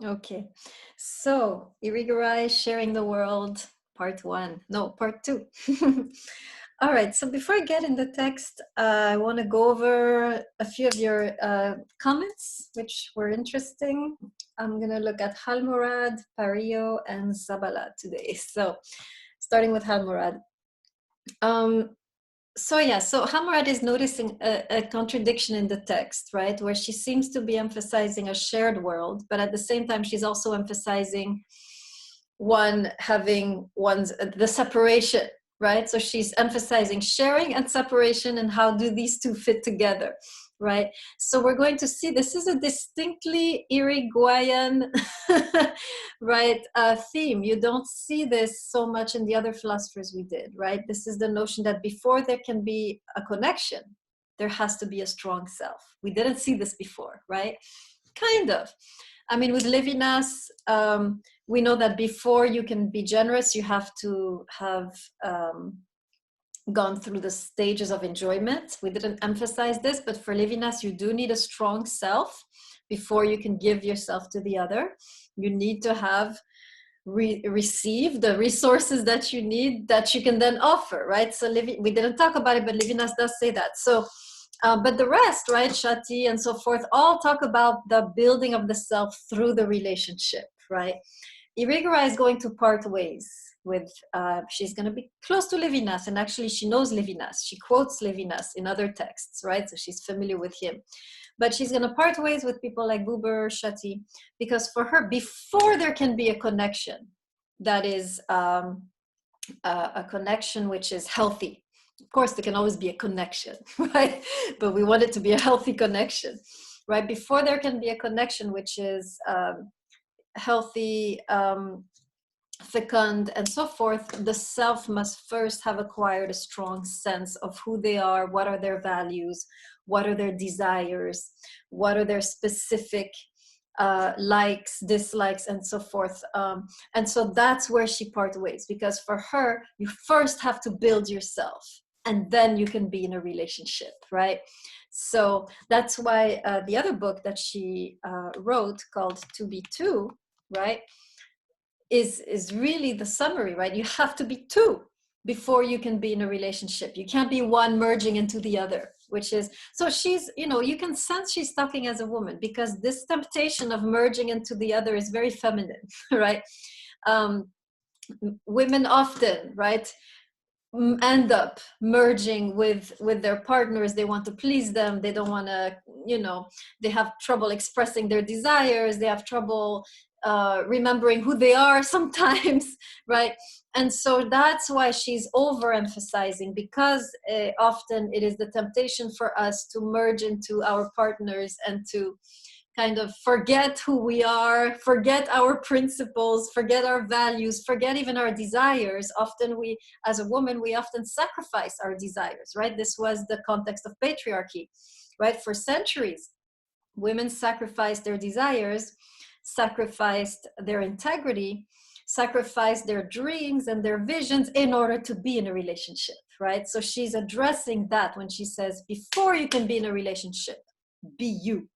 Okay, so Irigaray sharing the world, part one. No, part two. All right, so before I get in the text, I want to go over a few of your comments, which were interesting. I'm going to look at Halmurad, Pario, and Zabala today. So, starting with Halmurad. So Hamrat is noticing a contradiction in the text, right? Where she seems to be emphasizing a shared world, but at the same time, she's also emphasizing one having the separation, right? So she's emphasizing sharing and separation, and how do these two fit together, right? So we're going to see this is a distinctly Irigayan, right, theme. You don't see this so much in the other philosophers we did, right? This is the notion that before there can be a connection, there has to be a strong self. We didn't see this before, right? Kind of. I mean, with Levinas, we know that before you can be generous, you have to have gone through the stages of enjoyment. We didn't emphasize this, but for Levinas, you do need a strong self before you can give yourself to the other. You need to have receive the resources that you need that you can then offer, right? So we didn't talk about it, but Levinas does say that. So, but the rest, right, Shati and so forth, all talk about the building of the self through the relationship, right? Irigaray is going to part ways with, she's going to be close to Levinas, and actually she knows Levinas. She quotes Levinas in other texts, right? So she's familiar with him. But she's going to part ways with people like Buber, Shati, because for her, before there can be a connection that is a connection which is healthy. Of course, there can always be a connection, right? But we want it to be a healthy connection, right? Before there can be a connection which is healthy, fecund, and so forth, the self must first have acquired a strong sense of who they are, what are their values, what are their desires, what are their specific likes, dislikes, and so forth. And so that's where she parts ways, because for her, you first have to build yourself, and then you can be in a relationship, right? So that's why the other book that she wrote called To Be Two, right, is really the summary, right? You have to be two before you can be in a relationship. You can't be one merging into the other, which is, so she's, you can sense she's talking as a woman, because this temptation of merging into the other is very feminine, right? Women often, right, end up merging with their partners. They want to please them. They don't want to, they have trouble expressing their desires. They have trouble remembering who they are sometimes, right? And so that's why she's overemphasizing, because often it is the temptation for us to merge into our partners and to kind of forget who we are, forget our principles, forget our values, forget even our desires. Often we, as a woman, we often sacrifice our desires, right? This was the context of patriarchy, right? For centuries, women sacrificed their desires, sacrificed their integrity, sacrificed their dreams and their visions in order to be in a relationship, right? So she's addressing that when she says, before you can be in a relationship, be you,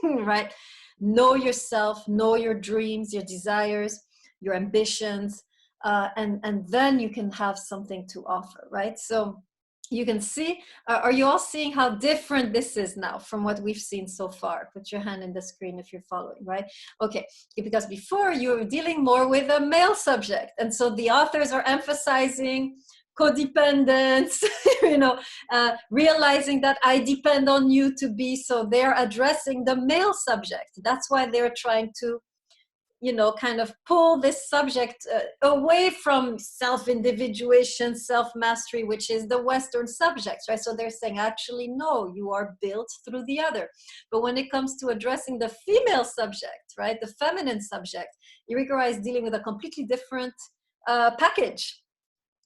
right? Know yourself, know your dreams, your desires, your ambitions, and then you can have something to offer, right? So you can see, are you all seeing how different this is now from what we've seen so far? Put your hand in the screen if you're following, right? Okay, because before you were dealing more with a male subject, and so the authors are emphasizing codependence, realizing that I depend on you to be, so they're addressing the male subject. That's why they're trying to, kind of pull this subject away from self-individuation, self-mastery, which is the Western subjects, right? So they're saying, actually, no, you are built through the other. But when it comes to addressing the female subject, right, the feminine subject, Irigaray is dealing with a completely different package,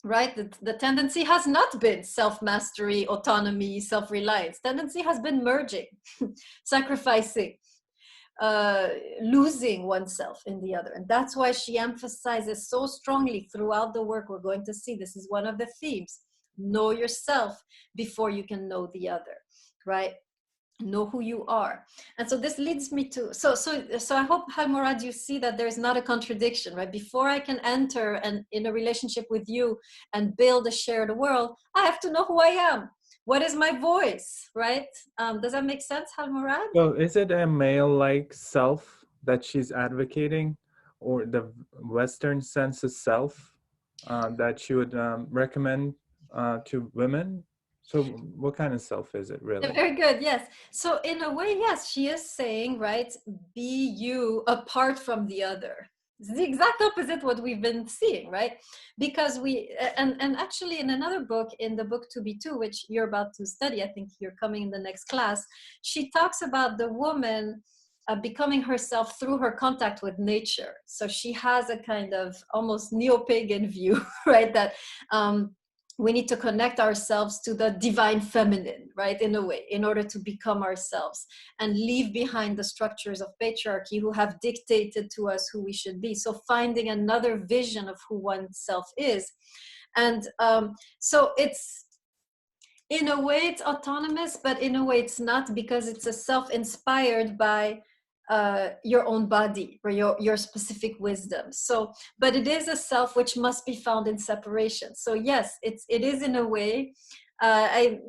right? The tendency has not been self-mastery, autonomy, self-reliance. Tendency has been merging, sacrificing, losing oneself in the other. And that's why she emphasizes so strongly throughout the work. We're going to see this is one of the themes. Know yourself before you can know the other, right? know who you are. And so this leads me to, so I hope, Halmurad, you see that there's not a contradiction, right? Before I can enter and in a relationship with you and build a shared world, I have to know who I am. What is my voice, right? Does that make sense, Halmurad? So is it a male-like self that she's advocating, or the Western sense of self that she would recommend to women? So what kind of self is it really? Very good. Yes. So in a way, yes, she is saying, right, be you apart from the other. It's the exact opposite what we've been seeing, right? Because and actually in another book, in the book To Be Two, which you're about to study, I think you're coming in the next class, she talks about the woman becoming herself through her contact with nature. So she has a kind of almost neo-pagan view, right? That we need to connect ourselves to the divine feminine, right, in a way, in order to become ourselves and leave behind the structures of patriarchy who have dictated to us who we should be. So finding another vision of who oneself is. And so it's, in a way it's autonomous, but in a way it's not, because it's a self-inspired by your own body or your specific wisdom. So, but it is a self which must be found in separation. So yes, it is in a way, I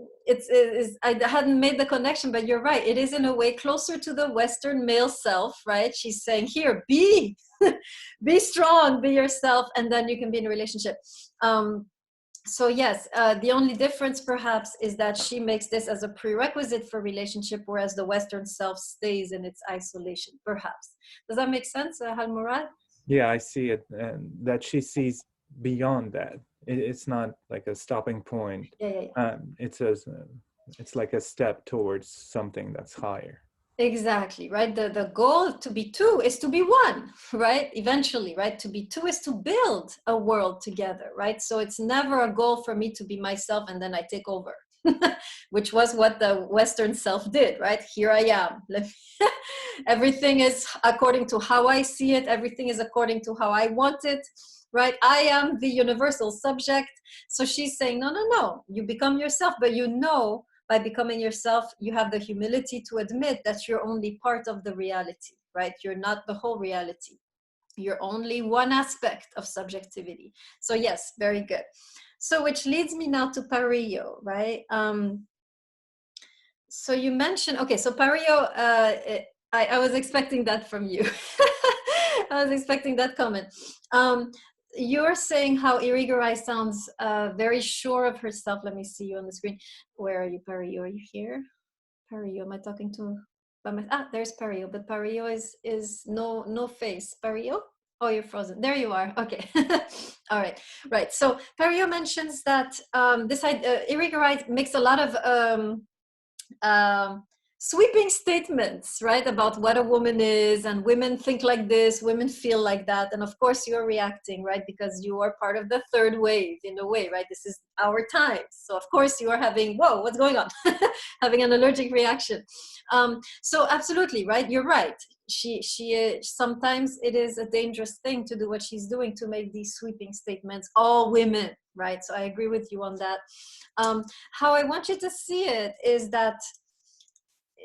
hadn't made the connection, but you're right. It is in a way closer to the Western male self, right? She's saying, here, be, be strong, be yourself, and then you can be in a relationship. So yes, the only difference perhaps is that she makes this as a prerequisite for relationship, whereas the Western self stays in its isolation, perhaps. Does that make sense, Halmurad? Yeah, I see it, and that she sees beyond that. It's not like a stopping point. Yeah, yeah, yeah. It's like a step towards something that's higher. Exactly, right? The goal to be two is to be one, right? Eventually, right? To be two is to build a world together, right? So it's never a goal for me to be myself and then I take over, which was what the Western self did, right? Here I am. Everything is according to how I see it. Everything is according to how I want it, right? I am the universal subject. So she's saying, no, no, no. You become yourself, but you know, by becoming yourself, you have the humility to admit that you're only part of the reality, right? You're not the whole reality. You're only one aspect of subjectivity. So yes, very good. So which leads me now to Parillo, right? So you mentioned, okay, so Parillo, I was expecting that from you. I was expecting that comment. You're saying how Irigaray sounds very sure of herself. Let me see you on the screen. Where are you, Parillo? Are you here? Parillo, am I talking to? There's Parillo, but Parillo is no face. Parillo? Oh, you're frozen. There you are. Okay. All right. Right. So Parillo mentions that Irigaray makes a lot of um, sweeping statements, right, about what a woman is, and women think like this, women feel like that, and of course you're reacting, right, because you are part of the third wave in a way, right? This is our time, so of course you are having, whoa, what's going on? Having an allergic reaction. So absolutely, right, you're right. She sometimes it is a dangerous thing to do what she's doing, to make these sweeping statements, all women, right? So I agree with you on that. How I want you to see it is that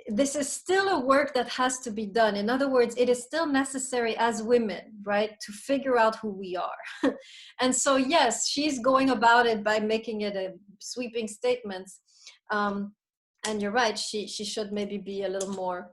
this is still a work that has to be done. In other words, it is still necessary as women, right, to figure out who we are. And so, yes, she's going about it by making it a sweeping statements. And you're right, she should maybe be a little more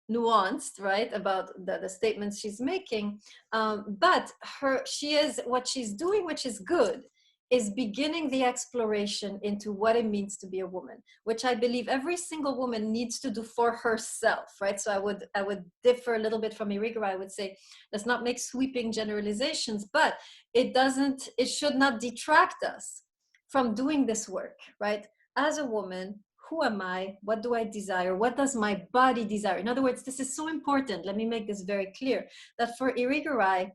nuanced, right, about the statements she's making. But what she's doing, which is good, is beginning the exploration into what it means to be a woman, which I believe every single woman needs to do for herself, right? So I would differ a little bit from Irigaray. I would say, let's not make sweeping generalizations, but it should not detract us from doing this work, right? As a woman, who am I? What do I desire? What does my body desire? In other words, this is so important. Let me make this very clear, that for Irigaray,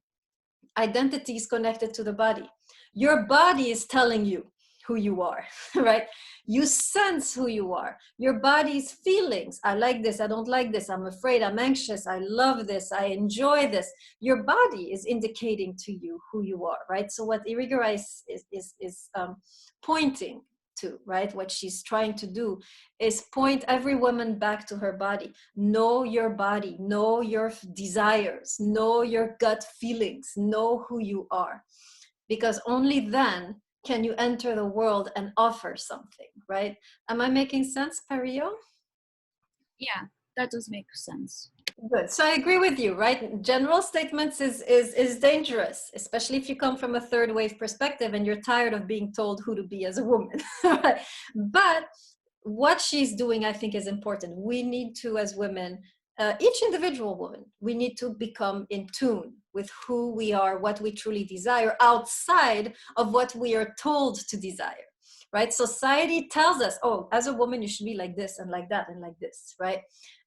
identity is connected to the body. Your body is telling you who you are, right? You sense who you are. Your body's feelings, I like this, I don't like this, I'm afraid, I'm anxious, I love this, I enjoy this. Your body is indicating to you who you are, right? So what Irigaray is pointing to, right? What she's trying to do is point every woman back to her body. Know your body, know your desires, know your gut feelings, know who you are, because only then can you enter the world and offer something, right? Am I making sense, Perio? Yeah, that does make sense. Good. So I agree with you, right? General statements is dangerous, especially if you come from a third wave perspective and you're tired of being told who to be as a woman. But what she's doing, I think, is important. We need to, as women, each individual woman, we need to become in tune with who we are, what we truly desire, outside of what we are told to desire, right? Society tells us, oh, as a woman, you should be like this and like that and like this, right?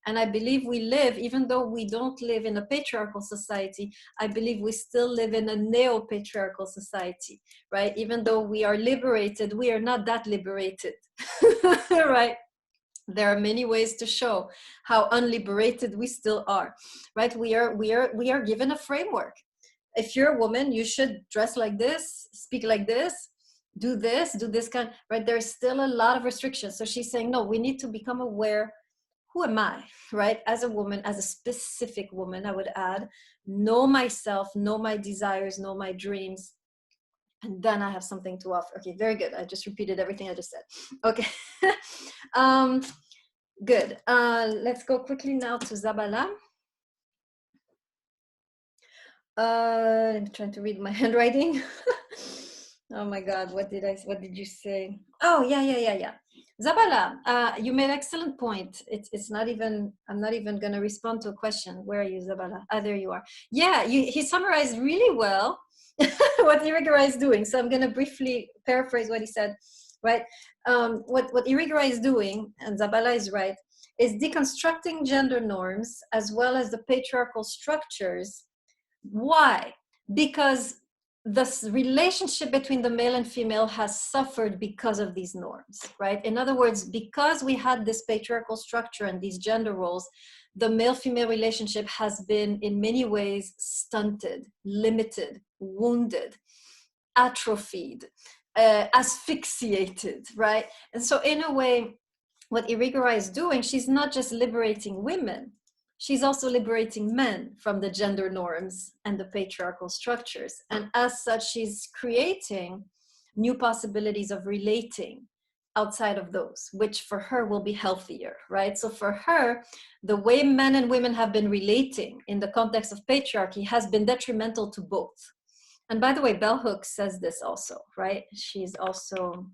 And I believe we live, even though we don't live in a patriarchal society, I believe we still live in a neo-patriarchal society, right? Even though we are liberated, we are not that liberated, right? There are many ways to show how unliberated we still are, right? We are given a framework. If you're a woman, you should dress like this, speak like this, do this kind, right? There's still a lot of restrictions. So she's saying, no, we need to become aware. Who am I, right? As a woman, as a specific woman, I would add, know myself, know my desires, know my dreams, and then I have something to offer. Okay, very good. I just repeated everything I just said. Okay, good. Let's go quickly now to Zabala. I'm trying to read my handwriting. Oh my God, what did you say? Oh, yeah. Zabala, you made an excellent point. It's not even, I'm not even gonna respond to a question. Where are you, Zabala? Ah, there you are. Yeah, he summarized really well what Irigaray is doing. So I'm gonna briefly paraphrase what he said, right? What Irigaray is doing, and Zabala is right, is deconstructing gender norms as well as the patriarchal structures. Why? Because the relationship between the male and female has suffered because of these norms, right? In other words, because we had this patriarchal structure and these gender roles, the male-female relationship has been in many ways stunted, limited, wounded, atrophied, asphyxiated, right? And so in a way, what Irigaray is doing, she's not just liberating women, she's also liberating men from the gender norms and the patriarchal structures. And as such, she's creating new possibilities of relating outside of those, which for her will be healthier, right? So for her, the way men and women have been relating in the context of patriarchy has been detrimental to both. And by the way, Bell Hooks says this also, right? She's also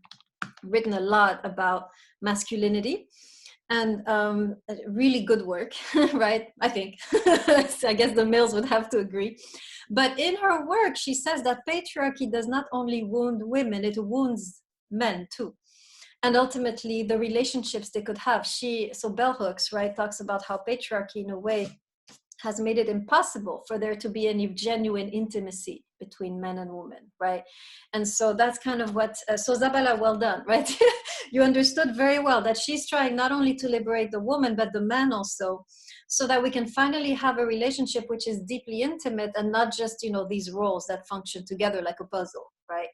written a lot about masculinity. And really good work, right? I think. So I guess the males would have to agree. But in her work, she says that patriarchy does not only wound women, it wounds men too. And ultimately, the relationships they could have. So Bell Hooks, right, talks about how patriarchy, in a way, has made it impossible for there to be any genuine intimacy between men and women, right? And so that's kind of what, so Zabala, well done, right? You understood very well that she's trying not only to liberate the woman, but the man also, so that we can finally have a relationship which is deeply intimate and not just, these roles that function together like a puzzle, right?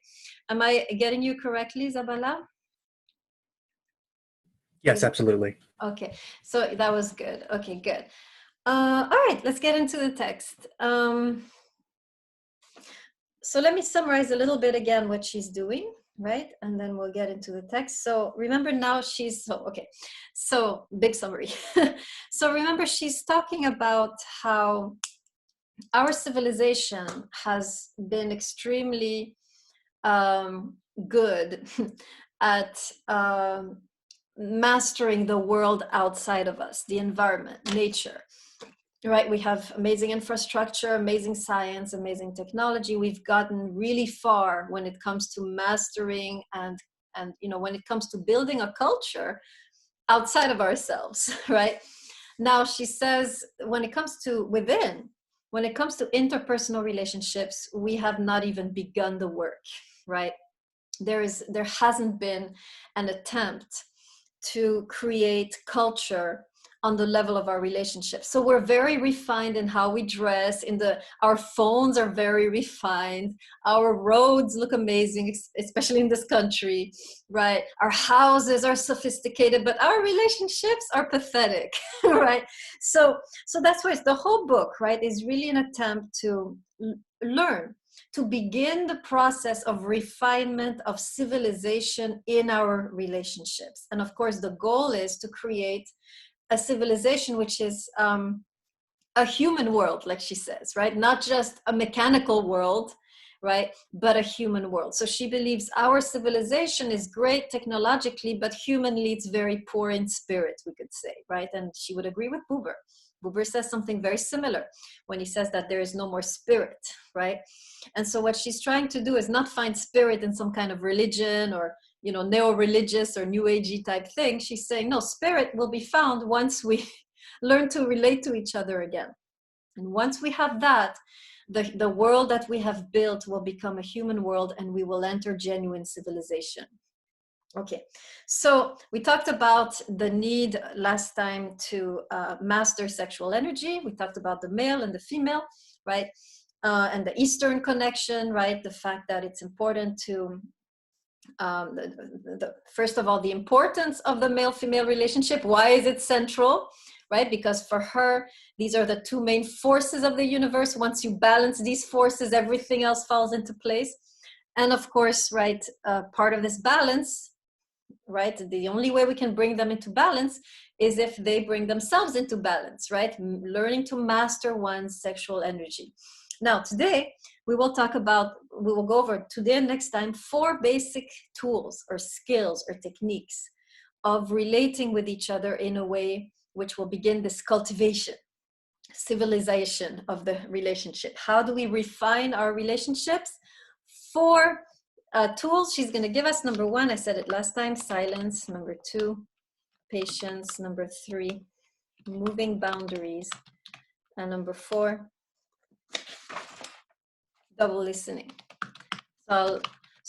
Am I getting you correctly, Zabala? Yes, absolutely. Okay, so that was good. Okay, good. All right, let's get into the text. So let me summarize a little bit again what she's doing, right? And then we'll get into the text. So remember now so big summary. So remember, she's talking about how our civilization has been extremely good at mastering the world outside of us, the environment, nature. Right, we have amazing infrastructure, amazing science, amazing technology. We've gotten really far when it comes to mastering and when it comes to building a culture outside of ourselves, right? Now she says when it comes to interpersonal relationships, we have not even begun the work, right? There hasn't been an attempt to create culture on the level of our relationship. So we're very refined in how we dress, our phones are very refined, our roads look amazing, especially in this country, right? Our houses are sophisticated, but our relationships are pathetic, right? So that's why the whole book, right, is really an attempt to learn, to begin the process of refinement of civilization in our relationships. And of course, the goal is to create a civilization which is a human world, like she says, right? Not just a mechanical world, right? But a human world. So she believes our civilization is great technologically, but humanly it's very poor in spirit, we could say, right? And she would agree with Buber. Buber says something very similar when he says that there is no more spirit, right? And so what she's trying to do is not find spirit in some kind of religion or, you know, neo-religious or new agey type thing. She's saying, no, spirit will be found once we learn to relate to each other again. And once we have that, the world that we have built will become a human world and we will enter genuine civilization. Okay, so we talked about the need last time to master sexual energy. We talked about the male and the female, right? And the Eastern connection, right? The fact that it's important to, first of all, the importance of the male-female relationship. Why is it central, right? Because for her, these are the two main forces of the universe. Once you balance these forces, everything else falls into place. And of course, right, part of this balance, right, the only way we can bring them into balance is if they bring themselves into balance, right? Learning to master one's sexual energy. Now, today, we will go over today and next time 4 basic tools or skills or techniques of relating with each other in a way which will begin this cultivation, civilization of the relationship. How do we refine our relationships? 4 tools she's going to give us. Number 1, I said it last time, silence. Number 2, patience. Number 3, moving boundaries. And number 4, double listening. So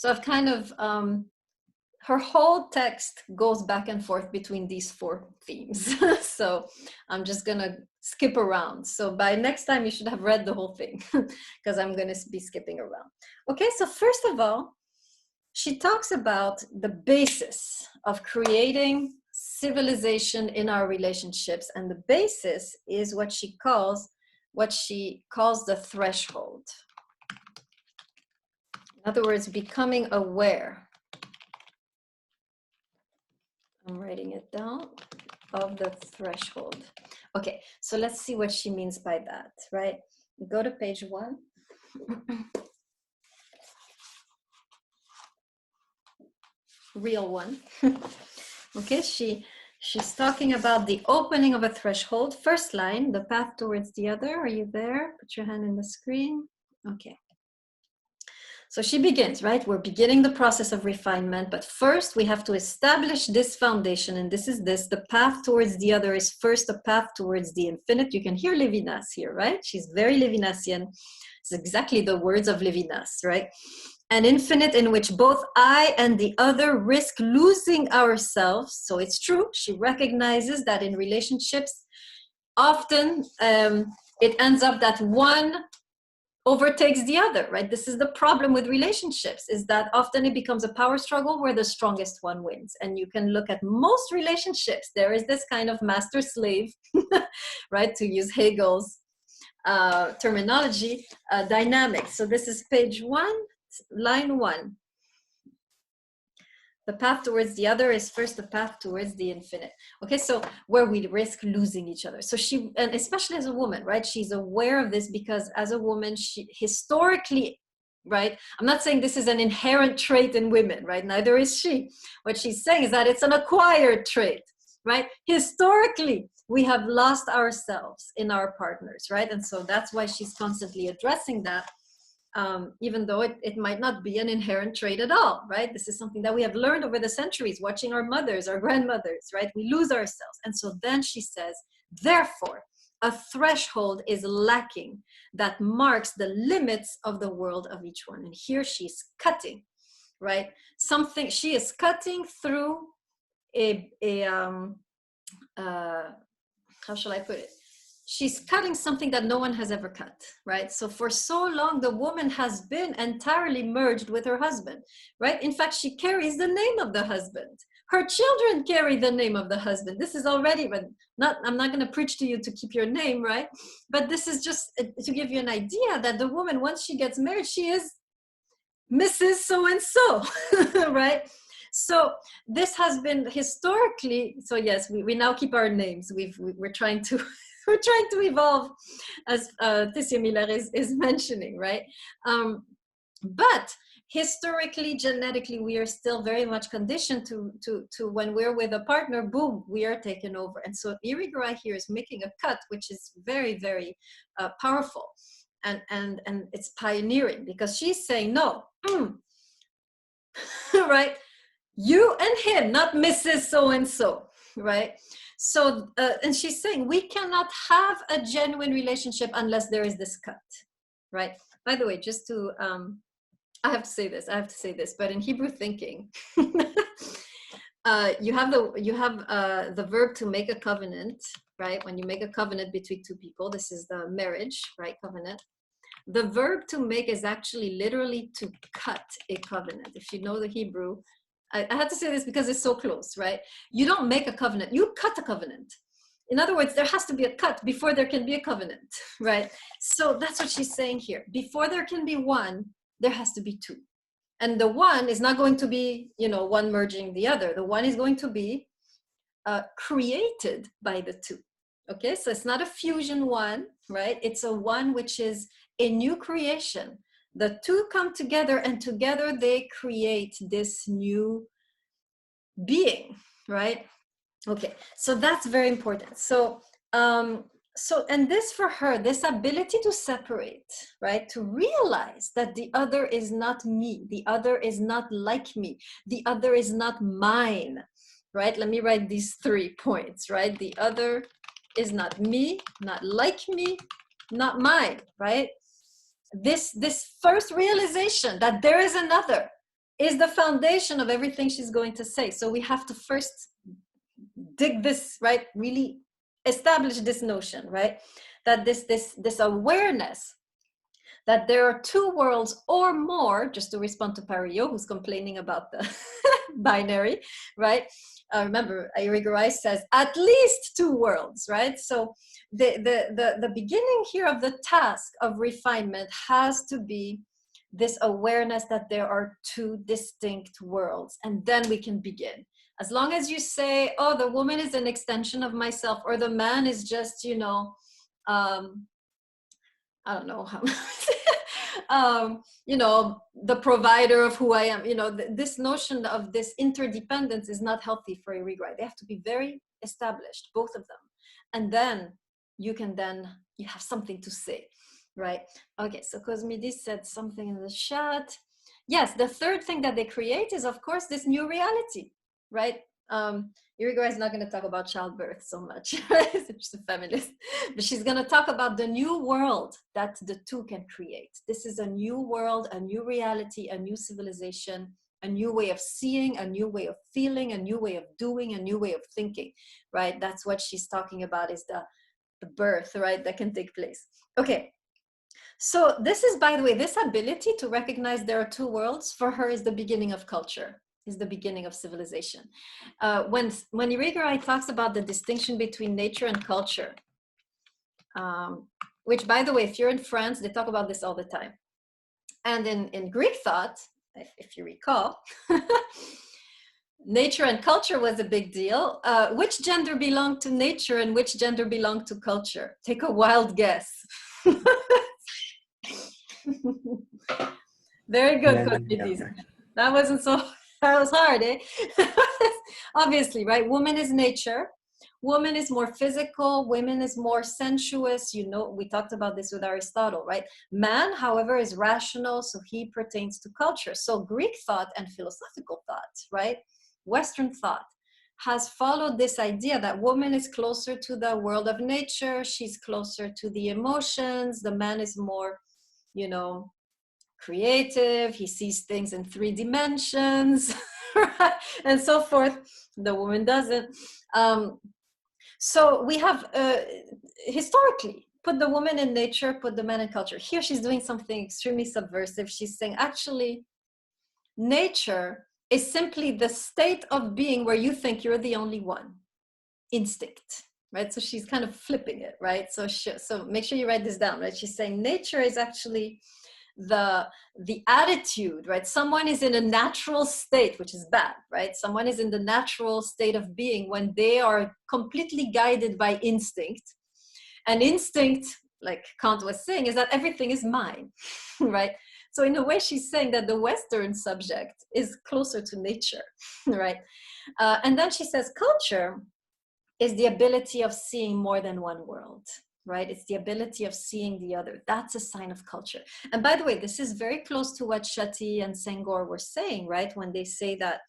I've kind of, her whole text goes back and forth between these 4 themes. So I'm just going to skip around. So by next time, you should have read the whole thing because I'm going to be skipping around. Okay, so first of all, she talks about the basis of creating civilization in our relationships. And the basis is what she calls the threshold. In other words, becoming aware. I'm writing it down, of the threshold. Okay, so let's see what she means by that, right? Go to page 1. Real one. Okay, she's talking about the opening of a threshold. First line, the path towards the other. Are you there? Put your hand in the screen. Okay. So she begins, right? We're beginning the process of refinement, but first we have to establish this foundation, and this is the path towards the other is first a path towards the infinite. You can hear Levinas here, right? She's very Levinasian. It's exactly the words of Levinas, right? An infinite in which both I and the other risk losing ourselves. So it's true, she recognizes that in relationships, often it ends up that one overtakes the other, right? This is the problem with relationships, is that often it becomes a power struggle where the strongest one wins. And you can look at most relationships, there is this kind of master-slave, right? To use Hegel's terminology, dynamic. So this is page 1, line 1. The path towards the other is first the path towards the infinite. Okay, so where we risk losing each other. So she, and especially as a woman, right? She's aware of this because as a woman, she historically, right? I'm not saying this is an inherent trait in women, right? Neither is she. What she's saying is that it's an acquired trait, right? Historically, we have lost ourselves in our partners, right? And so that's why she's constantly addressing that. Even though it might not be an inherent trait at all, right? This is something that we have learned over the centuries, watching our mothers, our grandmothers, right? We lose ourselves. And so then she says, therefore, a threshold is lacking that marks the limits of the world of each one. And here she's cutting, right? She is cutting through how shall I put it? She's cutting something that no one has ever cut, right? So for so long, the woman has been entirely merged with her husband, right? In fact, she carries the name of the husband. Her children carry the name of the husband. This is already, but I'm not going to preach to you to keep your name, right? But this is just to give you an idea that the woman, once she gets married, she is Mrs. So-and-so, right? So this has been historically, so yes, we now keep our names. We're trying to, we're trying to evolve, as Tessia Miller is mentioning, right? But historically, genetically, we are still very much conditioned to when we're with a partner, boom, we are taken over. And so Irigaray here is making a cut, which is very, very powerful. And it's pioneering, because she's saying, no, right? You and him, not Mrs. So-and-so, right? So, and she's saying, we cannot have a genuine relationship unless there is this cut, right? By the way, just to, I have to say this, but in Hebrew thinking, you have the verb to make a covenant, right? When you make a covenant between two people, this is the marriage, right? Covenant. The verb to make is actually literally to cut a covenant. If you know the Hebrew, I had to say this because it's so close, right? You don't make a covenant, you cut a covenant. In other words, there has to be a cut before there can be a covenant, right? So that's what she's saying here. Before there can be one, there has to be two. And the one is not going to be, one merging the other. The one is going to be created by the two. Okay, so it's not a fusion one, right? It's a one which is a new creation. The two come together, and together they create this new being, right? Okay, so that's very important. So, and this for her, this ability to separate, right? To realize that the other is not me, the other is not like me, the other is not mine, right? Let me write these 3 points, right? The other is not me, not like me, not mine, right? This first realization that there is another is the foundation of everything she's going to say. So we have to first dig this, right? Really establish this notion, right? That this awareness that there are two worlds or more, just to respond to Parillo, who's complaining about the binary, right? Remember, Irigaray says at least two worlds, right? So the beginning here of the task of refinement has to be this awareness that there are two distinct worlds, and then we can begin. As long as you say, oh, the woman is an extension of myself, or the man is just, I don't know how, the provider of who I am, this notion of this interdependence is not healthy for Irigaray. They have to be very established, both of them. And then you have something to say, right? Okay, so Cosmidis said something in the chat. Yes, the third thing that they create is, of course, this new reality, right? Irigaray is not going to talk about childbirth so much, right? She's a feminist, but she's going to talk about the new world that the two can create. This is a new world, a new reality, a new civilization, a new way of seeing, a new way of feeling, a new way of doing, a new way of thinking, right? That's what she's talking about, is the birth, right, that can take place. Okay. So this is, by the way, this ability to recognize there are two worlds for her is the beginning of culture, is the beginning of civilization. When Irigaray talks about the distinction between nature and culture, which, by the way, if you're in France, they talk about this all the time. And in Greek thought, if you recall, nature and culture was a big deal. Which gender belonged to nature and which gender belonged to culture? Take a wild guess. Very good, Cosmidis. That wasn't so, that was hard, eh? Obviously, right? Woman is nature. Woman is more physical. Women is more sensuous. We talked about this with Aristotle, right? Man, however, is rational, so he pertains to culture. So Greek thought and philosophical thought, right? Western thought has followed this idea that woman is closer to the world of nature. She's closer to the emotions. The man is more, creative. He sees things in 3 dimensions, right? And so forth. The woman doesn't. So we have historically put the woman in nature, put the man in culture. Here she's doing something extremely subversive. She's saying, actually, nature is simply the state of being where you think you're the only one. Instinct, right? So she's kind of flipping it, right? So so make sure you write this down, right? She's saying nature is actually the attitude, right? Someone is in a natural state, which is bad, right? Someone is in the natural state of being when they are completely guided by instinct. And instinct, like Kant was saying, is that everything is mine, right? So in a way, she's saying that the Western subject is closer to nature, right? And then she says culture is the ability of seeing more than one world, right? It's the ability of seeing the other. That's a sign of culture. And by the way, this is very close to what Shetty and Senghor were saying, right? When they say that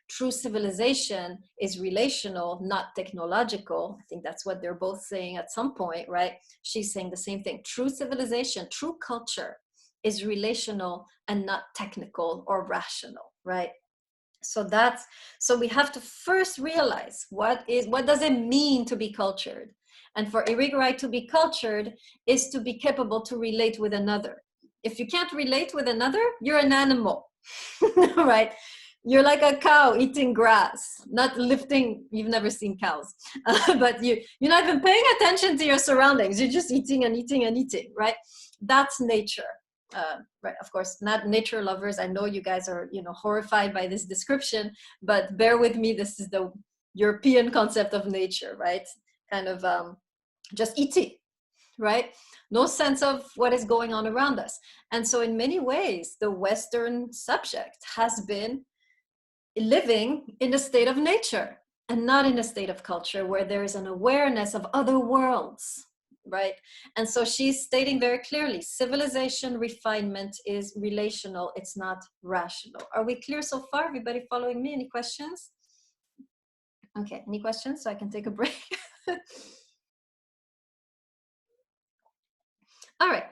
true civilization is relational, not technological. I think that's what they're both saying at some point, right? She's saying the same thing. True civilization, true culture is relational and not technical or rational, right? So we have to first realize what does it mean to be cultured? And for Irigaray, to be cultured is to be capable to relate with another. If you can't relate with another, you're an animal, right? You're like a cow eating grass, not lifting. You've never seen cows, but you're not even paying attention to your surroundings. You're just eating and eating and eating, right? That's nature. Right, of course, not nature lovers. I know you guys are, horrified by this description, but bear with me. This is the European concept of nature, right? Kind of just eating, right? No sense of what is going on around us. And so in many ways, the Western subject has been living in a state of nature and not in a state of culture where there is an awareness of other worlds, right? And so she's stating very clearly, civilization refinement is relational, it's not rational. Are we clear so far? Everybody following me? Any questions? Okay, any questions so I can take a break? All right,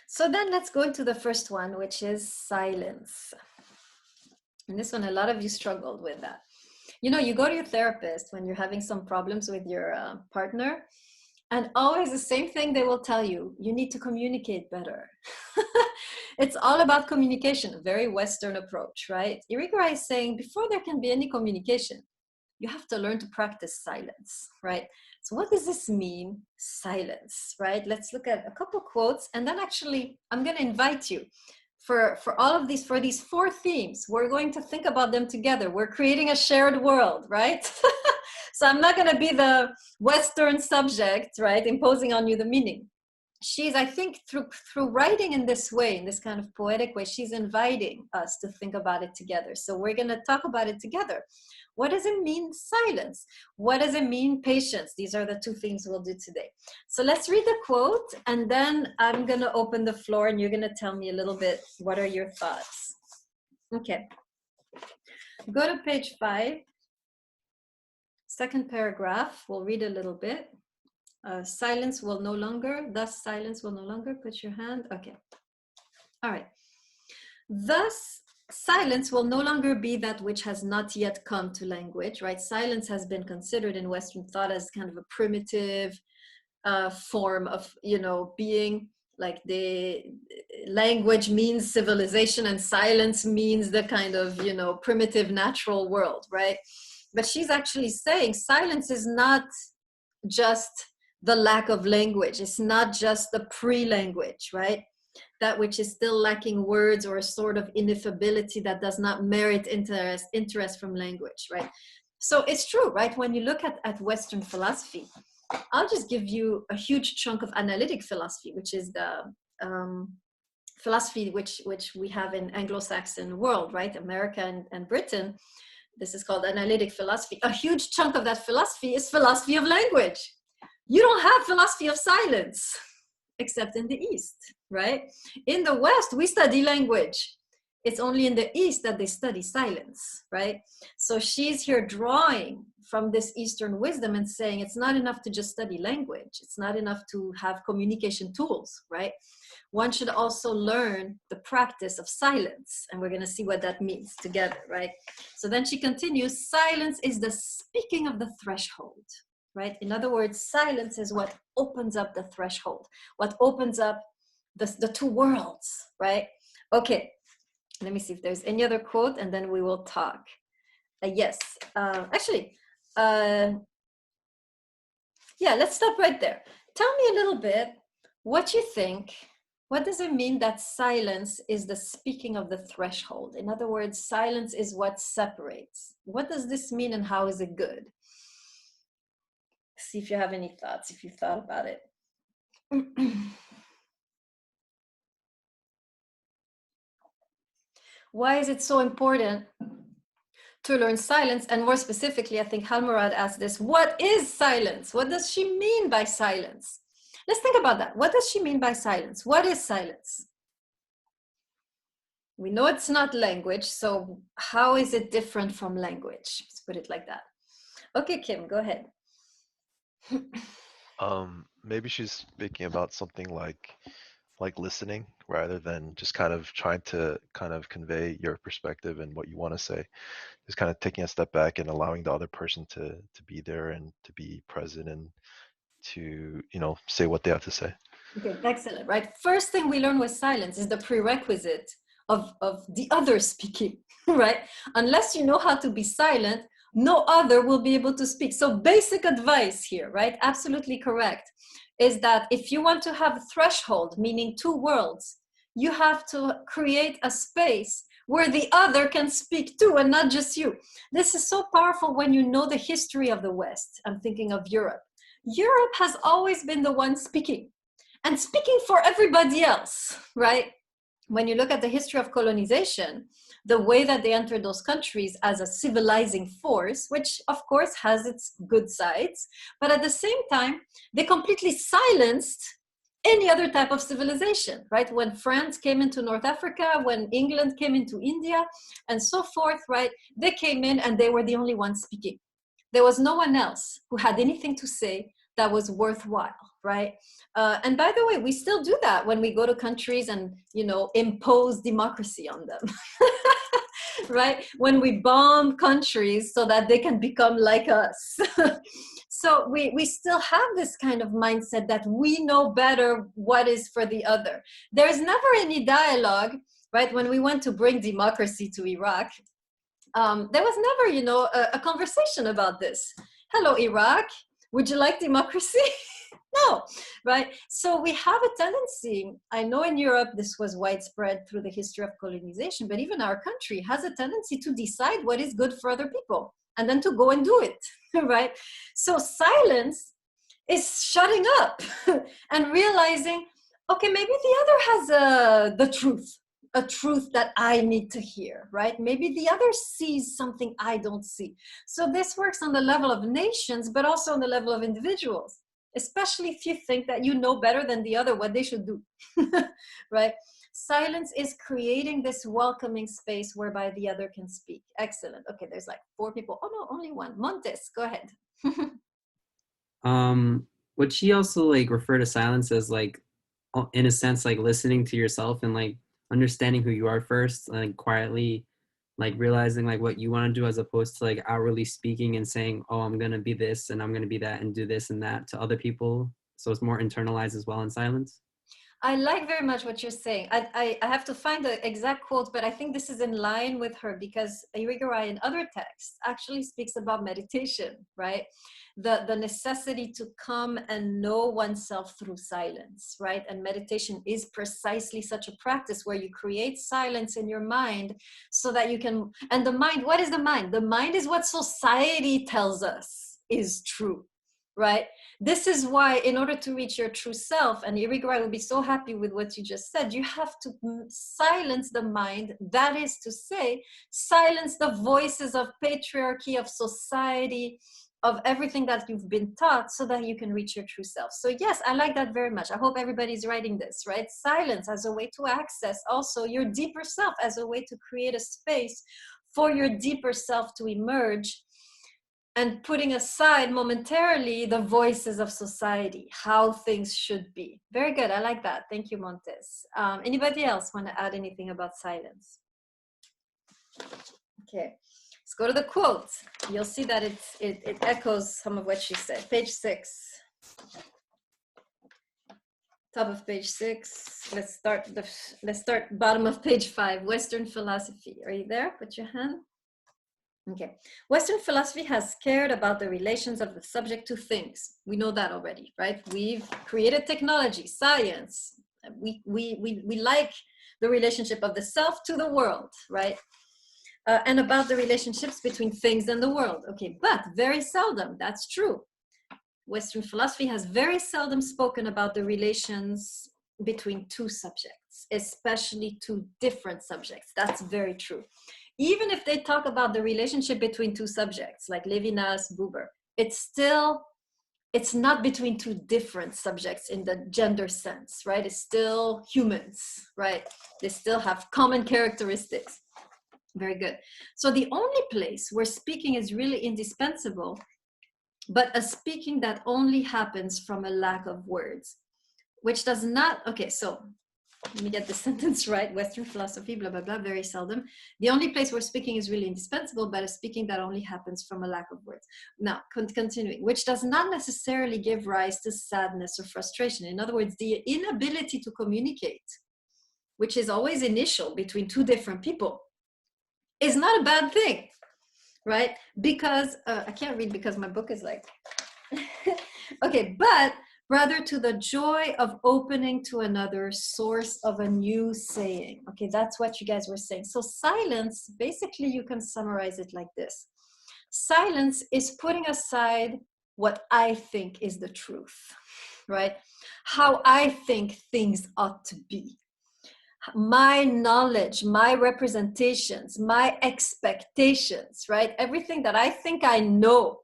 so then let's go into the first one, which is silence. And this one, a lot of you struggled with that. You go to your therapist when you're having some problems with your partner, and always the same thing they will tell you, you need to communicate better. It's all about communication, a very Western approach, right? Irigaray is saying before there can be any communication, you have to learn to practice silence, right? So what does this mean, silence, right? Let's look at a couple quotes, and then actually I'm going to invite you for all of these, for these 4 themes, we're going to think about them together. We're creating a shared world, right? So I'm not going to be the Western subject, right, imposing on you the meaning. She's, I think, through writing in this way, in this kind of poetic way, she's inviting us to think about it together. So we're going to talk about it together. What does it mean, silence? What does it mean, patience? These are the 2 things we'll do today. So let's read the quote, and then I'm going to open the floor, and you're going to tell me a little bit, what are your thoughts? Okay. Go to page 5. Second paragraph, we'll read a little bit. Silence will no longer, thus silence will no longer, put your hand, okay. All right. Thus, silence will no longer be that which has not yet come to language, right? Silence has been considered in Western thought as kind of a primitive form of, being. Like the language means civilization and silence means the kind of, primitive natural world, right? But she's actually saying silence is not just the lack of language. It's not just the pre-language, right? That which is still lacking words or a sort of ineffability that does not merit interest from language, right? So it's true, right? When you look at Western philosophy, I'll just give you a huge chunk of analytic philosophy, which is the philosophy which we have in Anglo-Saxon world, right? America and Britain. This is called analytic philosophy. A huge chunk of that philosophy is philosophy of language. You don't have philosophy of silence, except in the East, right? In the West, we study language. It's only in the East that they study silence, right? So she's here drawing from this Eastern wisdom and saying it's not enough to just study language. It's not enough to have communication tools, right? One should also learn the practice of silence. And we're going to see what that means together, right? So then she continues, silence is the speaking of the threshold, right? In other words, silence is what opens up the threshold, what opens up the two worlds, right? Okay, let me see if there's any other quote and then we will talk. Yes, yeah, let's stop right there. Tell me a little bit what you think. What does it mean that silence is the speaking of the threshold? In other words, silence is what separates. What does this mean and how is it good? See if you have any thoughts, if you've thought about it. Why is it so important to learn silence? And more specifically, I think Halmurad asked this, what is silence? What does she mean by silence? Let's think about that. What does she mean by silence? What is silence? We know it's not language, so how is it different from language? Let's put it like that. Okay, Kim, go ahead. Maybe she's speaking about something like listening rather than just kind of trying to kind of convey your perspective and what you want to say. Just kind of taking a step back and allowing the other person to be there and to be present and to, you know, say what they have to say. Okay, excellent, right? First thing we learn with silence is the prerequisite of the other speaking, right? Unless you know how to be silent, no other will be able to speak. So basic advice here, right? Absolutely correct. Is that if you want to have a threshold, meaning two worlds, you have to create a space where the other can speak too and not just you. This is so powerful when you know the history of the West. I'm thinking of Europe. Europe has always been the one speaking and speaking for everybody else, right? When you look at the history of colonization, the way that they entered those countries as a civilizing force, which of course has its good sides, but at the same time, they completely silenced any other type of civilization, right? When France came into North Africa, when England came into India, and so forth, right? They came in and they were the only ones speaking. There was no one else who had anything to say that was worthwhile, right? And by the way, we still do that when we go to countries and, you know, impose democracy on them, right? When we bomb countries so that they can become like us. So we still have this kind of mindset that we know better what is for the other. There's never any dialogue, right? When we went to bring democracy to Iraq, there was never, you know, a conversation about this. Hello, Iraq. Would you like democracy? No, right? So we have a tendency, I know in Europe this was widespread through the history of colonization, but even our country has a tendency to decide what is good for other people and then to go and do it, right? So silence is shutting up and realizing, okay, maybe the other has the truth, a truth that I need to hear, right? Maybe the other sees something I don't see. So this works on the level of nations, but also on the level of individuals, especially if you think that you know better than the other what they should do, right? Silence is creating this welcoming space whereby the other can speak. Excellent. Okay, there's like 4 people. Oh no, only one. Montes, go ahead. Would she also like refer to silence as like, in a sense, like listening to yourself and like understanding who you are first, like quietly, like realizing like what you want to do as opposed to like outwardly speaking and saying, oh, I'm going to be this and I'm going to be that and do this and that to other people. So it's more internalized as well in silence. I like very much what you're saying. I have to find the exact quote, but I think this is in line with her because Irigaray in other texts actually speaks about meditation, right? The necessity to come and know oneself through silence, right? And meditation is precisely such a practice where you create silence in your mind so that you can, and the mind, what is the mind? The mind is what society tells us is true, right? This is why in order to reach your true self, and Irigaray will be so happy with what you just said, you have to silence the mind. That is to say, silence the voices of patriarchy, of society, of everything that you've been taught so that you can reach your true self. So yes, I like that very much. I hope everybody's writing this, right? Silence as a way to access also your deeper self, as a way to create a space for your deeper self to emerge, and putting aside momentarily the voices of society, how things should be. Very good. I like that. Thank you, Montes. Anybody else want to add anything about silence? Okay, let's go to the quotes. You'll see that it echoes some of what she said. Page 6. Top of page 6. Let's start bottom of page 5. Western philosophy. Are you there? Put your hand. Okay. Western philosophy has cared about the relations of the subject to things. We know that already, right? We've created technology, science. We like the relationship of the self to the world, right? And about the relationships between things and the world. Okay, but very seldom, that's true. Western philosophy has very seldom spoken about the relations between two subjects, especially two different subjects. That's very true. Even if they talk about the relationship between two subjects, like Levinas, Buber, it's not between two different subjects in the gender sense, right? It's still humans, right? They still have common characteristics. Very good. So the only place where speaking is really indispensable, but a speaking that only happens from a lack of words, which does not, okay, so let me get the sentence right. Western philosophy, blah, blah, blah, very seldom. The only place where speaking is really indispensable, but a speaking that only happens from a lack of words. Now, continuing, which does not necessarily give rise to sadness or frustration. In other words, the inability to communicate, which is always initial between two different people, is not a bad thing, right? Because, I can't read because my book is like, okay, but rather to the joy of opening to another source of a new saying. Okay, that's what you guys were saying. So silence, basically you can summarize it like this. Silence is putting aside what I think is the truth, right? How I think things ought to be. My knowledge, my representations, my expectations, right? Everything that I think I know.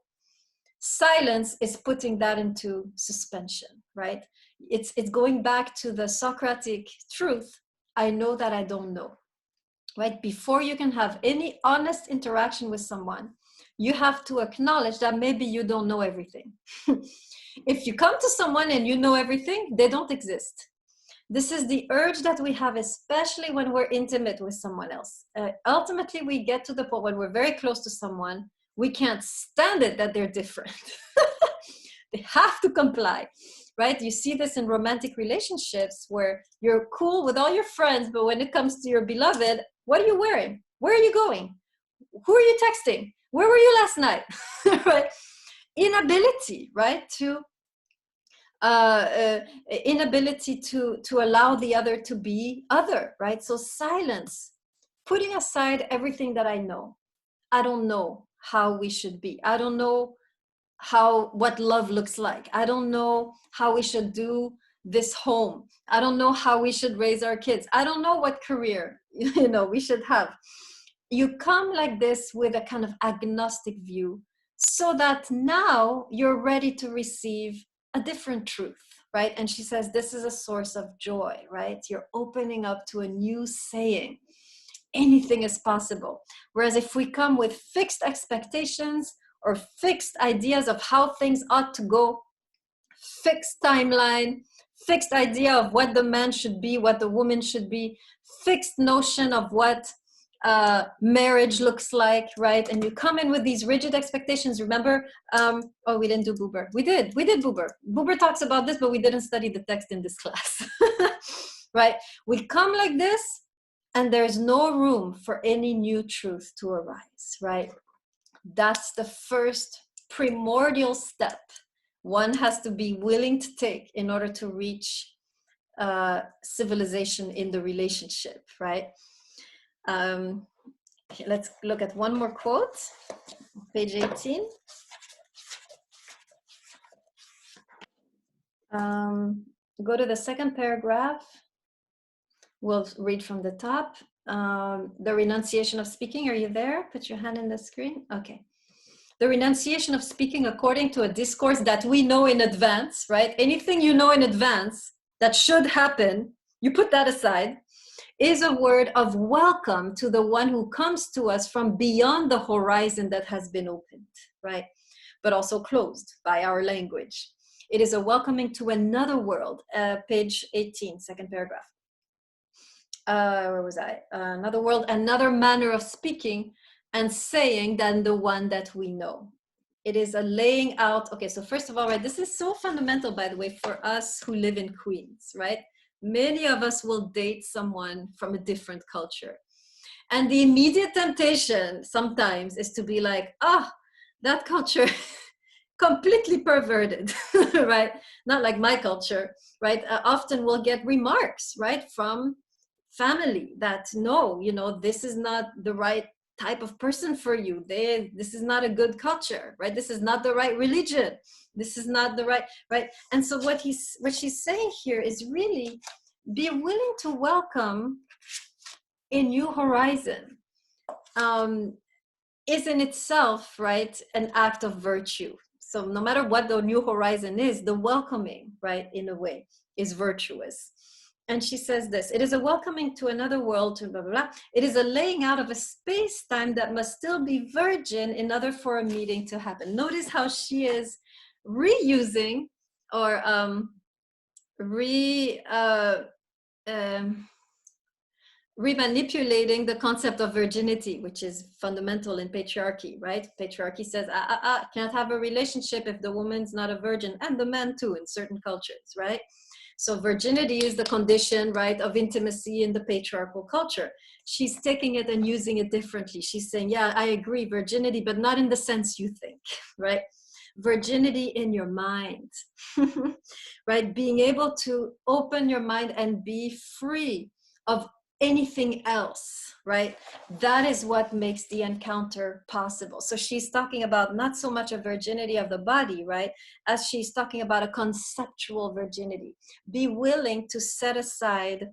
Silence is putting that into suspension, right? It's going back to the Socratic truth. I know that I don't know, right? Before you can have any honest interaction with someone, you have to acknowledge that maybe you don't know everything. If you come to someone and you know everything, they don't exist. This is the urge that we have, especially when we're intimate with someone else. Ultimately, we get to the point when we're very close to someone, we can't stand it that they're different. They have to comply, right? You see this in romantic relationships where you're cool with all your friends, but when it comes to your beloved, what are you wearing? Where are you going? Who are you texting? Where were you last night? Right? Inability, right? Inability to allow the other to be other, right? So silence, putting aside everything that I know. I don't know how we should be. I don't know what love looks like. I don't know how we should do this home. I don't know how we should raise our kids. I don't know what career, we should have. You come like this with a kind of agnostic view so that now you're ready to receive a different truth, right? And she says, this is a source of joy, right? You're opening up to a new saying. Anything is possible. Whereas if we come with fixed expectations or fixed ideas of how things ought to go, fixed timeline, fixed idea of what the man should be, what the woman should be, fixed notion of what marriage looks like, right? And you come in with these rigid expectations. Remember, we didn't do Buber. We did Buber. Buber talks about this, but we didn't study the text in this class, right? We come like this, and there's no room for any new truth to arise, right? That's the first primordial step one has to be willing to take in order to reach civilization in the relationship, right? Let's look at one more quote, page 18. Go to the second paragraph. We'll read from the top. The renunciation of speaking. Are you there? Put your hand in the screen. Okay. the renunciation of speaking according to a discourse that we know in advance, right? Anything you know in advance that should happen, you put that aside, is a word of welcome to the one who comes to us from beyond the horizon that has been opened, right? But also closed by our language. It is a welcoming to another world, page 18, second paragraph. Where was I? Another world, another manner of speaking and saying than the one that we know. It is a laying out. Okay, so first of all, right, this is so fundamental, by the way, for us who live in Queens, right? Many of us will date someone from a different culture. And the immediate temptation sometimes is to be like, that culture completely perverted, right? Not like my culture, right? Often we'll get remarks, right, from family that, no, you know, this is not the right type of person for you. This is not a good culture, right? This is not the right religion. This is not the right. And so what she's saying here is really be willing to welcome a new horizon. Is in itself, right, an act of virtue. So no matter what the new horizon is, the welcoming, right, in a way, is virtuous. And she says this, it is a welcoming to another world, to blah, blah, blah. It is a laying out of a space-time that must still be virgin in order for a meeting to happen. Notice how she is reusing or remanipulating the concept of virginity, which is fundamental in patriarchy, right? Patriarchy says, can't have a relationship if the woman's not a virgin, and the man too in certain cultures, right? So virginity is the condition, right, of intimacy in the patriarchal culture. She's taking it and using it differently. She's saying, yeah, I agree, virginity, but not in the sense you think, right? Virginity in your mind, right? Being able to open your mind and be free of anything else, right? That is what makes the encounter possible. So she's talking about not so much a virginity of the body, right? As she's talking about a conceptual virginity. Be willing to set aside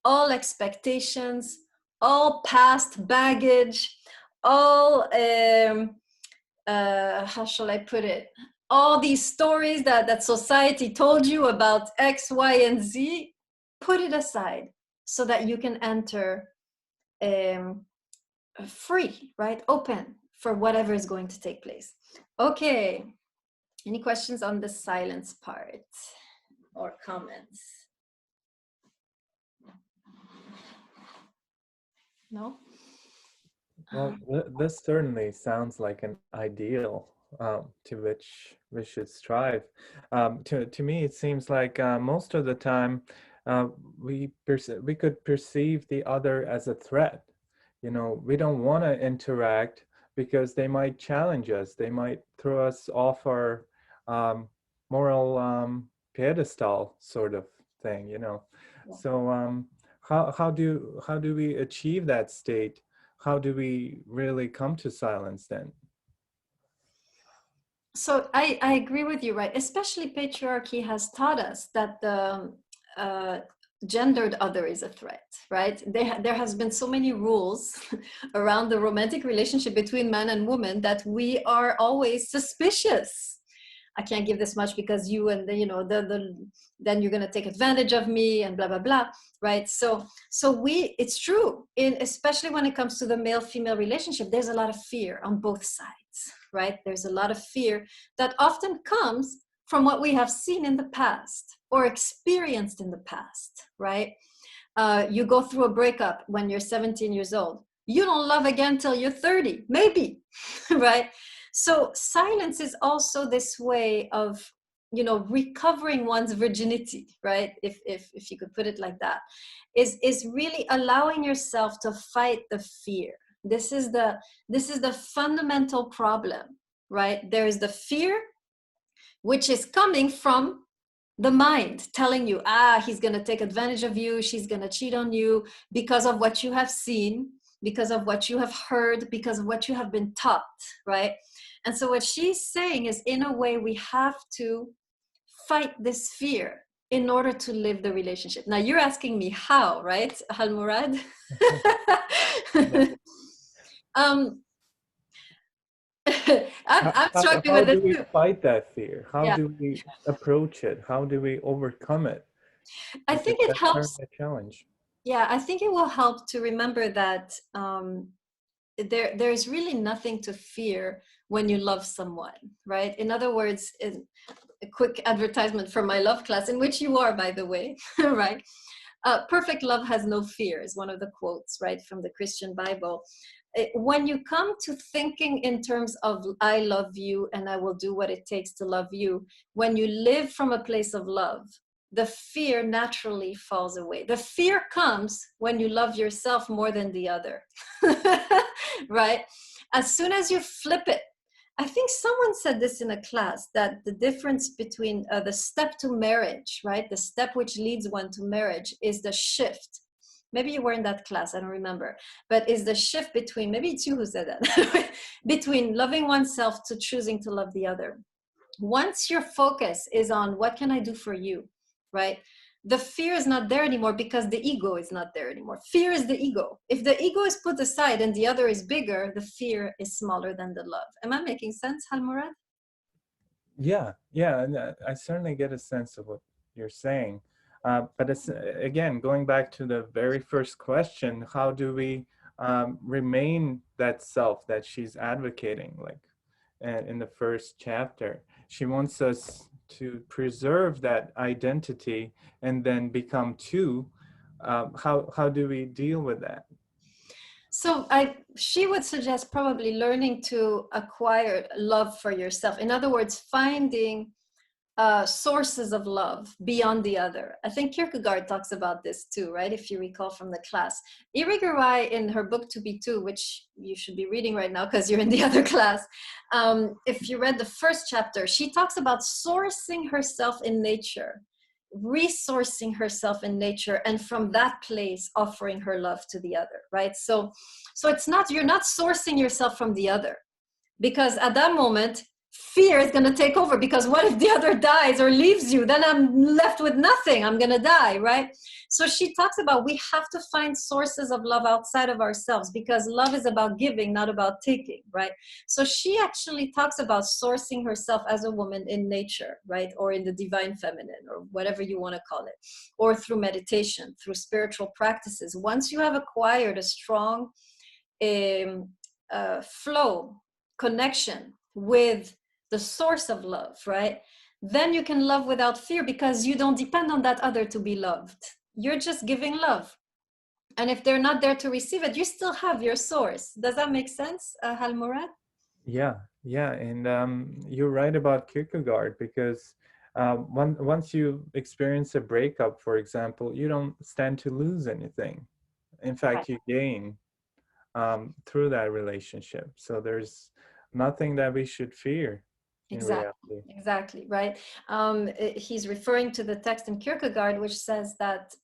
all expectations, all past baggage, all, how shall I put it? All these stories that society told you about X, Y, and Z, put it aside, so that you can enter free, right? Open for whatever is going to take place. Okay. Any questions on the silence part or comments? No? Well, this certainly sounds like an ideal to which we should strive. To me, it seems like most of the time we could perceive the other as a threat. You know, we don't want to interact because they might challenge us. They might throw us off our moral pedestal, sort of thing. You know, yeah. So how do we achieve that state? How do we really come to silence then? So I agree with you, right? Especially patriarchy has taught us that the gendered other is a threat, right? There has been so many rules around the romantic relationship between man and woman that we are always suspicious. I can't give this much because you and the, you know, then you're going to take advantage of me and blah, blah, blah, right? So it's true, especially when it comes to the male-female relationship, there's a lot of fear on both sides, right? There's a lot of fear that often comes from what we have seen in the past or experienced in the past, right? You go through a breakup when you're 17 years old. You don't love again till you're 30, maybe, right? So silence is also this way of, you know, recovering one's virginity, right? If you could put it like that, is really allowing yourself to fight the fear. This is the fundamental problem, right? There is the fear, which is coming from the mind telling you, he's going to take advantage of you. She's going to cheat on you because of what you have seen, because of what you have heard, because of what you have been taught, right? And so what she's saying is, in a way, we have to fight this fear in order to live the relationship. Now, you're asking me how, right, Almurad? I'm struggling How with do it we too. fight that fear? How Yeah. do we approach it? How do we overcome it? I Because think it that's helps. certainly a challenge. Yeah, I think it will help to remember that there's really nothing to fear when you love someone, right? In other words, a quick advertisement for my love class, in which you are, by the way, right? Perfect love has no fear is one of the quotes, right, from the Christian Bible. When you come to thinking in terms of I love you and I will do what it takes to love you, when you live from a place of love, the fear naturally falls away. The fear comes when you love yourself more than the other, right? As soon as you flip it, I think someone said this in a class, that the difference between the step to marriage, right? The step which leads one to marriage is the shift. Maybe you were in that class, I don't remember, but is the shift between, maybe it's you who said that, between loving oneself to choosing to love the other. Once your focus is on what can I do for you, right? The fear is not there anymore because the ego is not there anymore. Fear is the ego. If the ego is put aside and the other is bigger, the fear is smaller than the love. Am I making sense, Halmurad? Yeah, yeah, and I certainly get a sense of what you're saying. But it's, again, going back to the very first question, how do we remain that self that she's advocating? Like in the first chapter, she wants us to preserve that identity and then become two. How do we deal with that? So she would suggest probably learning to acquire love for yourself. In other words, finding sources of love beyond the other. I think Kierkegaard talks about this too, right? If you recall from the class. Irigaray, in her book To Be Two, which you should be reading right now because you're in the other class, if you read the first chapter, she talks about sourcing herself in nature, resourcing herself in nature, and from that place offering her love to the other, right? So it's not, you're not sourcing yourself from the other, because at that moment fear is going to take over, because what if the other dies or leaves you? Then I'm left with nothing, I'm going to die, right? So she talks about we have to find sources of love outside of ourselves, because love is about giving, not about taking, right? So she actually talks about sourcing herself as a woman in nature, right? Or in the divine feminine, or whatever you want to call it, or through meditation, through spiritual practices. Once you have acquired a strong flow, connection with the source of love, right? Then you can love without fear, because you don't depend on that other to be loved. You're just giving love. And if they're not there to receive it, you still have your source. Does that make sense, Halmurad? Yeah, yeah, and you're right about Kierkegaard, because once you experience a breakup, for example, you don't stand to lose anything. In fact, you gain through that relationship. So there's nothing that we should fear in reality. Exactly, right? He's referring to the text in Kierkegaard, which says that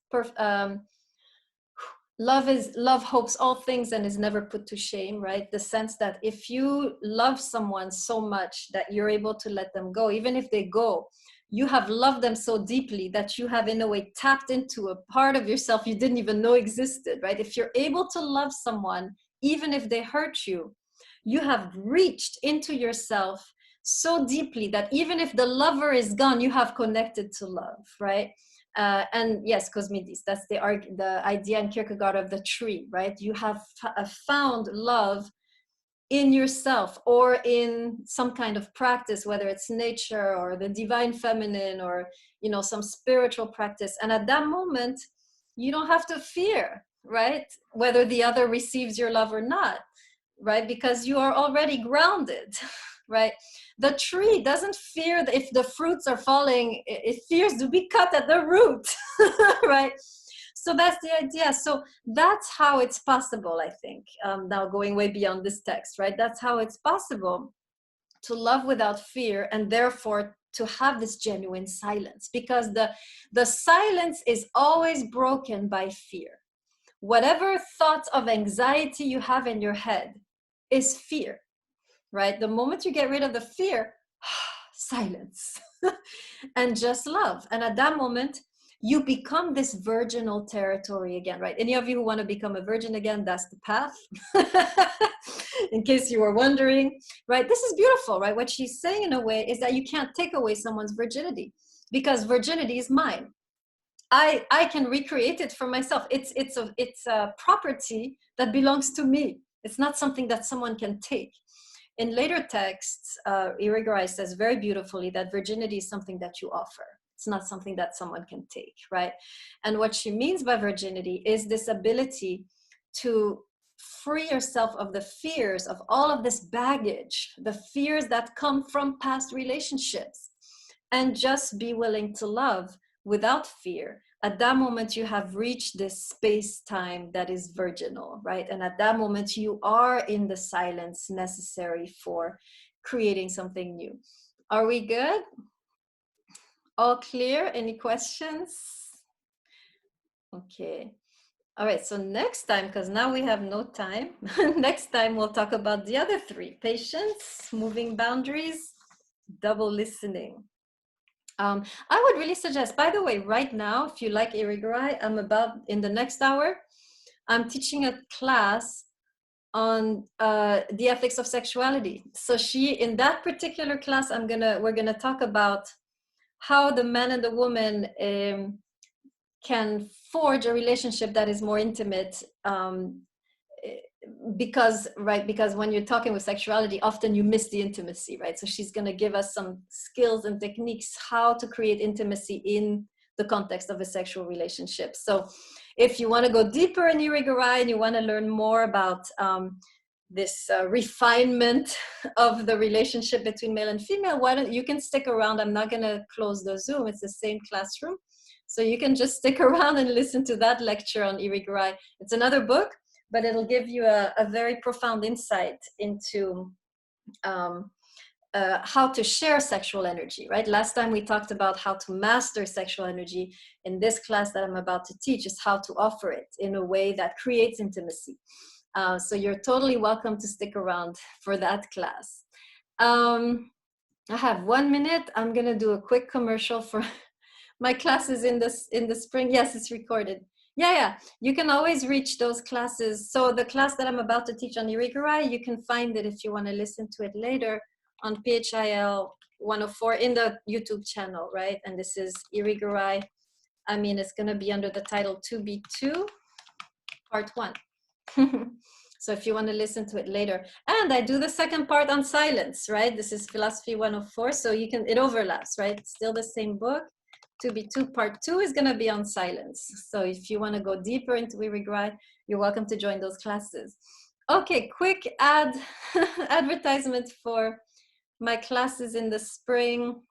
love hopes all things and is never put to shame, right? The sense that if you love someone so much that you're able to let them go, even if they go, you have loved them so deeply that you have in a way tapped into a part of yourself you didn't even know existed, right? If you're able to love someone, even if they hurt you, you have reached into yourself so deeply that even if the lover is gone, you have connected to love, right? And yes, Cosmidis, that's the idea in Kierkegaard of the tree, right? You have found love in yourself or in some kind of practice, whether it's nature or the divine feminine or, you know, some spiritual practice. And at that moment, you don't have to fear, right? Whether the other receives your love or not, right? Because you are already grounded, right? The tree doesn't fear if the fruits are falling, it fears to be cut at the root, right? So that's the idea. So that's how it's possible, I think, now going way beyond this text, right? That's how it's possible to love without fear, and therefore to have this genuine silence, because the silence is always broken by fear. Whatever thoughts of anxiety you have in your head is fear, right? The moment you get rid of the fear, silence, and just love. And at that moment, you become this virginal territory again, right? Any of you who want to become a virgin again, that's the path. In case you were wondering, right? This is beautiful, right? What she's saying in a way is that you can't take away someone's virginity, because virginity is mine. I can recreate it for myself. It's a property that belongs to me. It's not something that someone can take. In later texts, Irigaray says very beautifully that virginity is something that you offer. It's not something that someone can take, right? And what she means by virginity is this ability to free yourself of the fears of all of this baggage, the fears that come from past relationships, and just be willing to love without fear. At that moment, you have reached this space-time that is virginal, right? And at that moment, you are in the silence necessary for creating something new. Are we good? All clear? Any questions? Okay. All right, so next time, because now we have no time, next time we'll talk about the other three: patience, moving boundaries, double listening. I would really suggest, by the way, right now, if you like Irigaray, in the next hour, I'm teaching a class on the ethics of sexuality. So in that particular class, we're gonna talk about how the man and the woman can forge a relationship that is more intimate, because when you're talking with sexuality, often you miss the intimacy, right? So she's going to give us some skills and techniques how to create intimacy in the context of a sexual relationship. So if you want to go deeper in Irigaray and you want to learn more about this refinement of the relationship between male and female, you can stick around. I'm not going to close the Zoom. It's the same classroom. So you can just stick around and listen to that lecture on Irigaray. It's another book, but it'll give you a very profound insight into how to share sexual energy, right? Last time we talked about how to master sexual energy. In this class that I'm about to teach is how to offer it in a way that creates intimacy. So you're totally welcome to stick around for that class. I have 1 minute. I'm gonna do a quick commercial for my classes in the spring. Yes, it's recorded. Yeah, you can always reach those classes. So the class that I'm about to teach on Irigaray, you can find it if you want to listen to it later on PHIL 104 in the YouTube channel, right? And this is Irigaray. I mean, it's going to be under the title 2B2, part 1. So if you want to listen to it later. And I do the second part on silence, right? This is Philosophy 104. So it overlaps, right? It's still the same book. 2B2 part 2 is going to be on silence. So if you want to go deeper into Irigaray, you're welcome to join those classes. Okay, quick advertisement for my classes in the spring.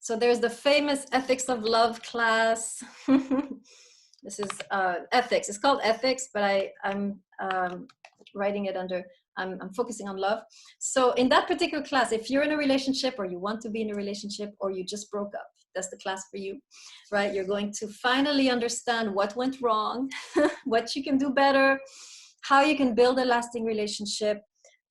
So there's the famous Ethics of Love class. This is ethics. It's called ethics, but I'm writing it under, I'm focusing on love. So in that particular class, if you're in a relationship or you want to be in a relationship or you just broke up, that's the class for you, right? You're going to finally understand what went wrong, what you can do better, how you can build a lasting relationship.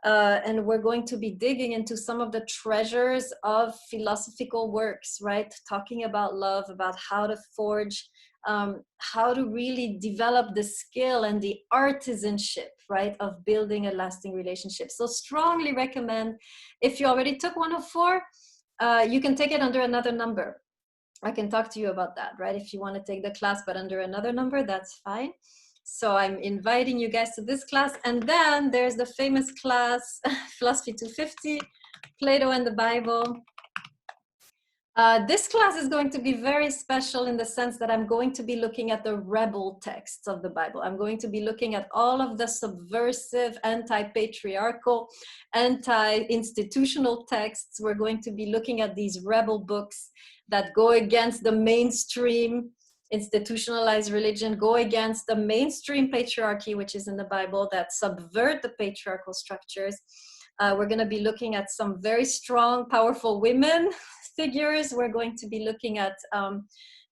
And we're going to be digging into some of the treasures of philosophical works, right? Talking about love, about how to forge, how to really develop the skill and the artisanship, right, of building a lasting relationship. So strongly recommend, if you already took 104, you can take it under another number. I can talk to you about that, right? If you want to take the class, but under another number, that's fine. So I'm inviting you guys to this class. And then there's the famous class, Philosophy 250, Plato and the Bible. This class is going to be very special in the sense that I'm going to be looking at the rebel texts of the Bible. I'm going to be looking at all of the subversive, anti-patriarchal, anti-institutional texts. We're going to be looking at these rebel books that go against the mainstream institutionalized religion, go against the mainstream patriarchy, which is in the Bible, that subvert the patriarchal structures. We're going to be looking at some very strong, powerful women figures. We're going to be looking at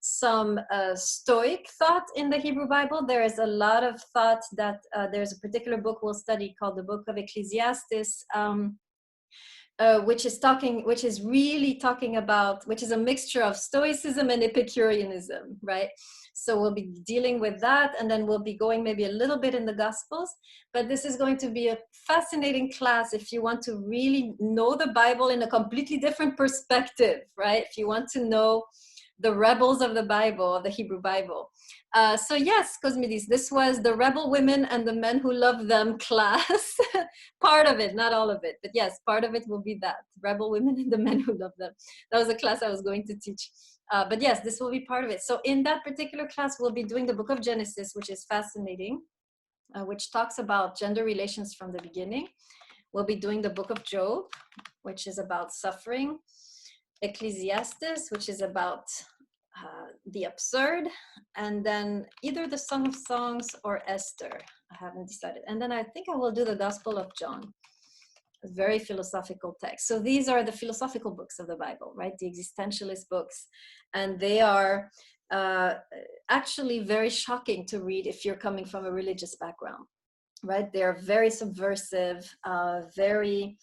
some Stoic thought in the Hebrew Bible. There is a lot of thought that there's a particular book we'll study called the Book of Ecclesiastes, which is really talking about, which is a mixture of Stoicism and Epicureanism, right? So we'll be dealing with that, and then we'll be going maybe a little bit in the Gospels. But this is going to be a fascinating class if you want to really know the Bible in a completely different perspective, right? If you want to know the rebels of the Bible, of the Hebrew Bible. So yes, Cosmidis, this was the rebel women and the men who love them class. Part of it, not all of it, but yes, part of it will be that, rebel women and the men who love them. That was a class I was going to teach. But yes, this will be part of it. So in that particular class, we'll be doing the book of Genesis, which is fascinating, which talks about gender relations from the beginning. We'll be doing the book of Job, which is about suffering. Ecclesiastes, which is about the absurd, and then either the Song of Songs or Esther. I haven't decided. And then I think I will do the Gospel of John, a very philosophical text. So these are the philosophical books of the Bible, right? The existentialist books. And they are actually very shocking to read if you're coming from a religious background, right? They're very subversive, very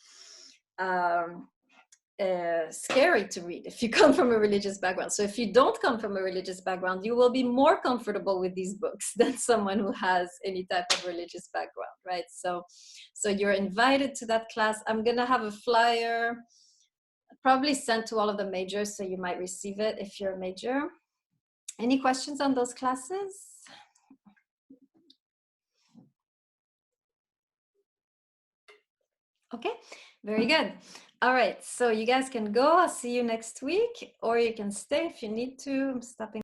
scary to read if you come from a religious background. So if you don't come from a religious background, you will be more comfortable with these books than someone who has any type of religious background, right? So you're invited to that class. I'm gonna have a flyer probably sent to all of the majors, so you might receive it if you're a major. Any questions on those classes? Okay, very good. All right, so you guys can go. I'll see you next week, or you can stay if you need to. I'm stopping.